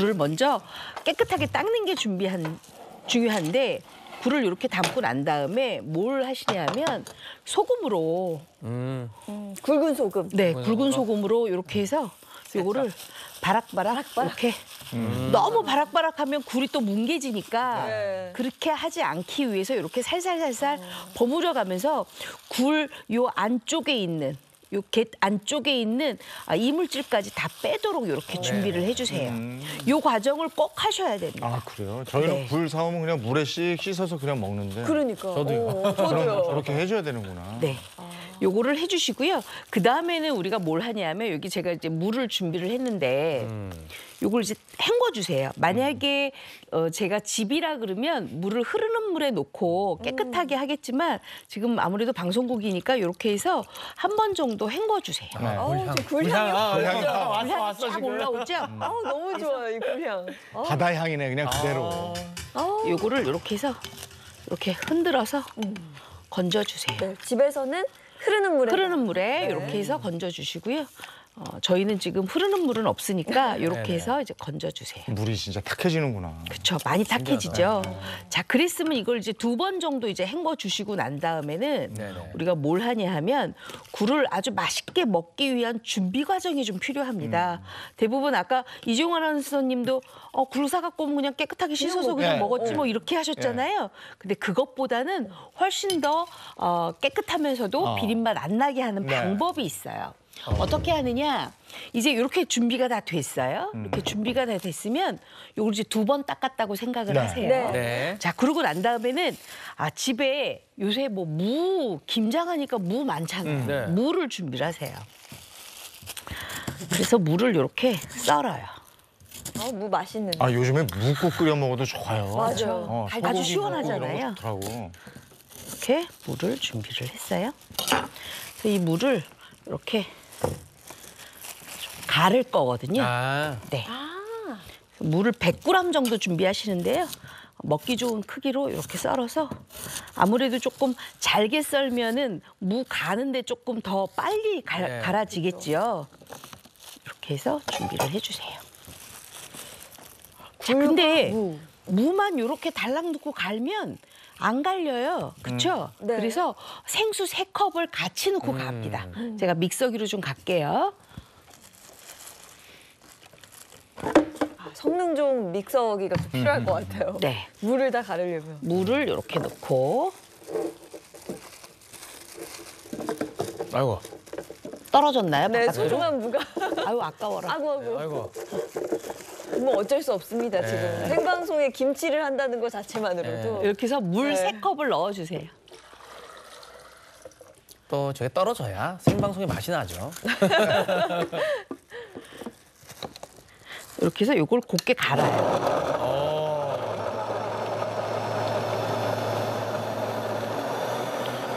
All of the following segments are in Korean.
굴을 먼저 깨끗하게 닦는 게 중요한데 굴을 이렇게 담고 난 다음에 뭘 하시냐면 소금으로 굵은 소금. 네, 굵은 소금으로 이렇게 해서 요거를 바락바락 이렇게 너무 바락바락하면 굴이 또 뭉개지니까 네. 그렇게 하지 않기 위해서 이렇게 살살살살 버무려 가면서 굴 요 안쪽에 있는 요 겟 안쪽에 있는 이물질까지 다 빼도록 이렇게 준비를 해주세요. 요 과정을 꼭 하셔야 됩니다. 아 그래요? 저희는 네. 굴 사오면 그냥 물에 씻어서 그냥 먹는데. 그러니까. 저도요. 저도요. 저렇게 해줘야 되는구나. 네. 요거를 해주시고요. 그 다음에는 우리가 뭘 하냐면 여기 제가 이제 물을 준비를 했는데 요걸 이제 헹궈주세요. 만약에 제가 집이라 그러면 물을 흐르는 물에 놓고 깨끗하게 하겠지만 지금 아무래도 방송국이니까 이렇게 해서 한 번 정도 헹궈주세요. 네. 저 굴향이 왔어 쫙 올라오죠? 너무 좋아요, 이 굴향. 바다 향이네 그냥 그대로. 요거를 이렇게 해서 이렇게 흔들어서 건져주세요. 네, 집에서는 흐르는 물에. 흐르는 물에 이렇게 해서 건져주시고요. 저희는 지금 흐르는 물은 없으니까 이렇게 해서 이제 건져주세요. 물이 진짜 탁해지는구나. 그렇죠. 많이 탁해지죠. 자, 그랬으면 이걸 이제 2번 정도 이제 헹궈 주시고 난 다음에는 네네. 우리가 뭘 하냐 하면 굴을 아주 맛있게 먹기 위한 준비 과정이 좀 필요합니다. 대부분 아까 이종환 아나운서님도 굴 사갖고 오면 그냥 깨끗하게 씻어서 그냥 네. 먹었지 뭐 이렇게 하셨잖아요. 근데 그것보다는 훨씬 더 깨끗하면서도 비린맛 안 나게 하는 네. 방법이 있어요. 어떻게 하느냐? 이제 이렇게 준비가 다 됐어요. 이렇게 준비가 다 됐으면 요걸 이제 2번 닦았다고 생각을 네. 하세요. 네. 네. 자, 그러고 난 다음에는 집에 요새 뭐 김장하니까 무 많잖아요. 네. 무를 준비를 하세요. 그래서 무를 이렇게 썰어요. 무 맛있는데. 아 요즘에 무국 끓여 먹어도 좋아요. 맞아요. 아주 소고기 시원하잖아요. 이런 거 좋더라고. 이렇게 무를 준비를 했어요. 그래서 이 무를 이렇게 좀 갈을 거거든요. 네. 무를 100g 정도 준비하시는데요. 먹기 좋은 크기로 이렇게 썰어서 아무래도 조금 잘게 썰면은 무 가는데 조금 더 빨리 갈아지겠지요. 이렇게 해서 준비를 해주세요. 자, 근데 무만 이렇게 달랑 넣고 갈면 안 갈려요. 그렇죠? 네. 그래서 생수 3컵을 같이 넣고 갑니다. 제가 믹서기로 좀 갈게요. 성능 좋은 믹서기가 좀 필요할 것 같아요. 네. 물을 다 가르려면. 물을 이렇게 넣고 아이고. 떨어졌나요? 네, 바깥으로? 소중한 무가. 아유, 아까워라. 아이고. 아이고. 뭐 어쩔 수 없습니다, 지금. 생방송에 김치를 한다는 것 자체만으로도. 이렇게 해서 물 네. 3컵을 넣어주세요. 또 저게 떨어져야 생방송의 맛이 나죠. 이렇게 해서 이걸 곱게 갈아요.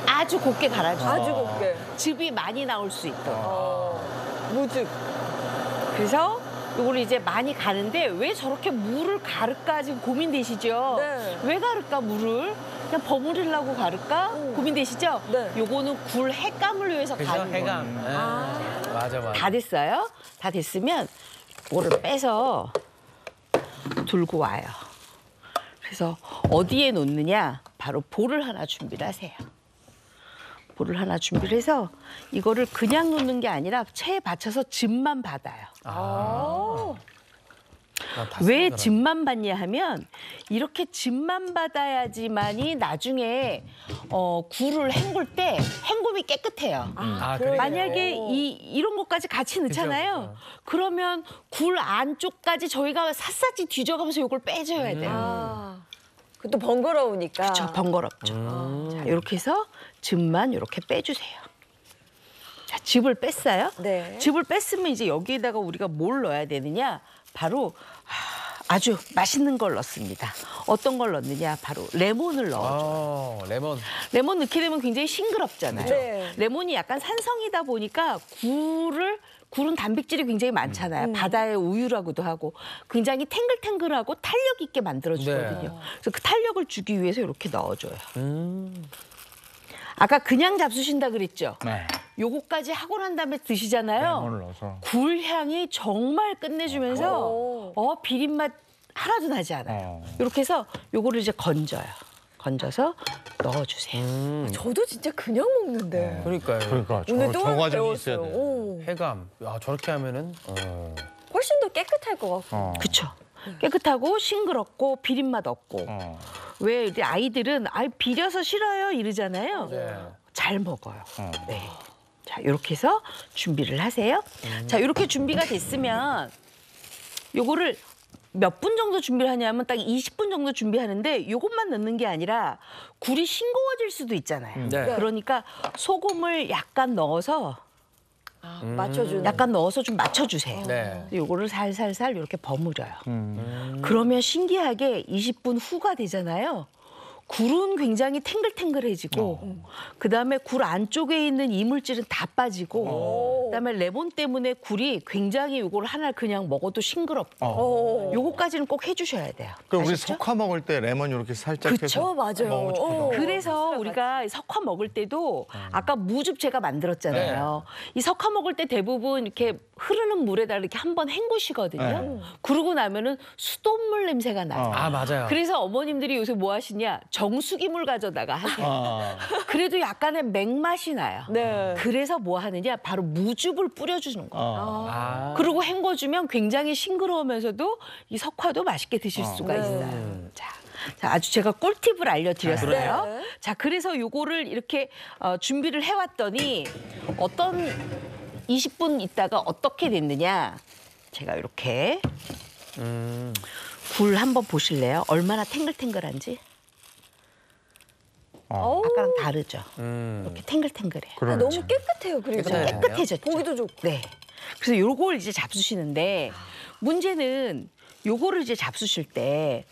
아주 곱게 갈아주세요. 아주 곱게. 즙이 많이 나올 수 있도록. 무즙. 그래서 이걸 이제 많이 가는데 왜 저렇게 물을 가를까 지금 고민되시죠? 네. 왜 가를까 물을? 그냥 버무리려고 가를까? 고민되시죠? 네. 요거는 굴 해감을 위해서 그죠? 가는 거예요. 해감. 맞아. 다 됐어요? 다 됐으면 이거를 빼서 들고 와요. 그래서 어디에 놓느냐? 바로 볼을 하나 준비를 하세요. 볼을 하나 준비를 해서 이거를 그냥 놓는 게 아니라 체에 받쳐서 즙만 받아요. 왜 즙만 받냐 하면 이렇게 즙만 받아야지만이 나중에 굴을 헹굴 때 헹굼이 깨끗해요. 그래요? 만약에 이런 것까지 같이 넣잖아요. 그러면 굴 안쪽까지 저희가 샅샅이 뒤져가면서 이걸 빼줘야 돼요. 그것도 번거로우니까. 그렇죠. 번거롭죠. 자, 이렇게 해서 즙만 이렇게 빼주세요. 자, 즙을 뺐어요. 네. 즙을 뺐으면 이제 여기에다가 우리가 뭘 넣어야 되느냐? 바로 아주 맛있는 걸 넣습니다. 어떤 걸 넣느냐? 바로 레몬을 넣어줘요. 레몬. 레몬 넣게 되면 굉장히 싱그럽잖아요. 네. 레몬이 약간 산성이다 보니까 굴은 단백질이 굉장히 많잖아요. 바다의 우유라고도 하고 굉장히 탱글탱글하고 탄력 있게 만들어주거든요. 네. 그래서 그 탄력을 주기 위해서 이렇게 넣어줘요. 아까 그냥 잡수신다 그랬죠? 네. 요거까지 하고 난 다음에 드시잖아요. 레몬을 넣어서. 굴 향이 정말 끝내주면서 오. 비린맛 하나도 나지 않아요. 어. 이렇게 해서 요거를 이제 건져요. 건져서 넣어주세요. 저도 진짜 그냥 먹는데. 그러니까요. 그러니까 오늘 또 저 하나 과정이 있어야 배웠어요. 돼. 오. 해감. 야, 저렇게 하면은 훨씬 더 깨끗할 것 같고. 어. 그쵸? 깨끗하고 싱그럽고 비린맛 없고. 어. 왜 이제 아이들은 비려서 싫어요 이러잖아요. 네. 잘 먹어요. 어. 네. 자, 이렇게 해서 준비를 하세요. 자, 이렇게 준비가 됐으면 요거를 몇 분 정도 준비를 하냐면 딱 20분 정도 준비하는데 요것만 넣는 게 아니라 굴이 싱거워질 수도 있잖아요. 네. 그러니까 소금을 약간 넣어서 맞춰주는. 약간 넣어서 좀 맞춰주세요. 네. 요거를 살살살 이렇게 버무려요. 그러면 신기하게 20분 후가 되잖아요. 굴은 굉장히 탱글탱글해지고 그다음에 굴 안쪽에 있는 이물질은 다 빠지고 그다음에 레몬 때문에 굴이 굉장히 요걸 하나 그냥 먹어도 싱그럽고 오. 요거까지는 꼭 해주셔야 돼요. 그럼 우리 아시죠? 석화 먹을 때 레몬 이렇게 살짝 그쵸, 해서 맞아요. 먹으면 좋겠다. 어. 그래서 우리가 석화 먹을 때도 아까 무즙 제가 만들었잖아요. 이 석화 먹을 때 대부분 이렇게 흐르는 물에다 이렇게 한번 헹구시거든요. 그러고 나면은 수돗물 냄새가 나요. 아, 맞아요. 그래서 어머님들이 요새 뭐 하시냐? 정수기물 가져다가 하세요. 아. 그래도 약간의 맹맛이 나요. 네. 그래서 뭐 하느냐? 바로 무즙을 뿌려주는 거예요. 어. 아. 그리고 헹궈주면 굉장히 싱그러우면서도 이 석화도 맛있게 드실 수가 네. 있어요. 자, 아주 제가 꿀팁을 알려드렸어요. 네. 자, 그래서 요거를 이렇게 준비를 해왔더니 어떤 20분 있다가 어떻게 됐느냐? 제가 이렇게 굴 한번 보실래요? 얼마나 탱글탱글한지? 어. 아까랑 다르죠? 음. 이렇게 탱글탱글해요. 그러네. 너무 깨끗해요. 그리고 깨끗해요. 깨끗해졌죠? 보기도 좋고. 네. 그래서 요걸 이제 잡수시는데 문제는 요거를 이제 잡수실 때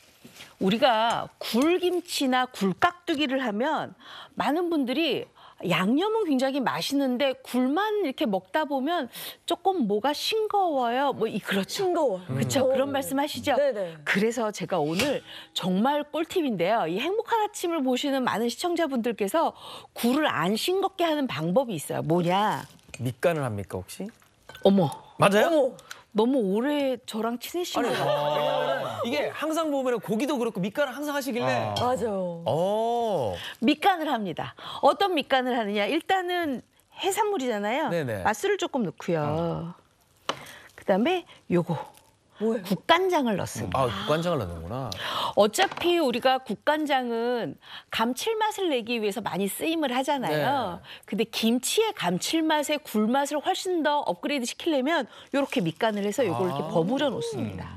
우리가 굴김치나 굴깍두기를 하면 많은 분들이 양념은 굉장히 맛있는데 굴만 이렇게 먹다 보면 조금 뭐가 싱거워요. 그렇죠. 싱거워. 그렇죠. 그런 말씀하시죠. 네네. 그래서 제가 오늘 정말 꿀팁인데요. 이 행복한 아침을 보시는 많은 시청자분들께서 굴을 안 싱겁게 하는 방법이 있어요. 뭐냐? 밑간을 합니까, 혹시? 어머, 맞아요? 어머. 너무 오래 저랑 친해신 것 같아요. 왜냐면은 이게 항상 보면 고기도 그렇고 밑간을 항상 하시길래. 맞아요. 밑간을 합니다. 어떤 밑간을 하느냐? 일단은 해산물이잖아요. 네네. 맛술을 조금 넣고요. 그다음에 요거 뭐예요? 국간장을 넣습니다. 아, 국간장을 넣는구나. 어차피 우리가 국간장은 감칠맛을 내기 위해서 많이 쓰임을 하잖아요. 네. 근데 김치의 감칠맛에 굴맛을 훨씬 더 업그레이드 시키려면 이렇게 밑간을 해서 요걸 이렇게 버무려 놓습니다.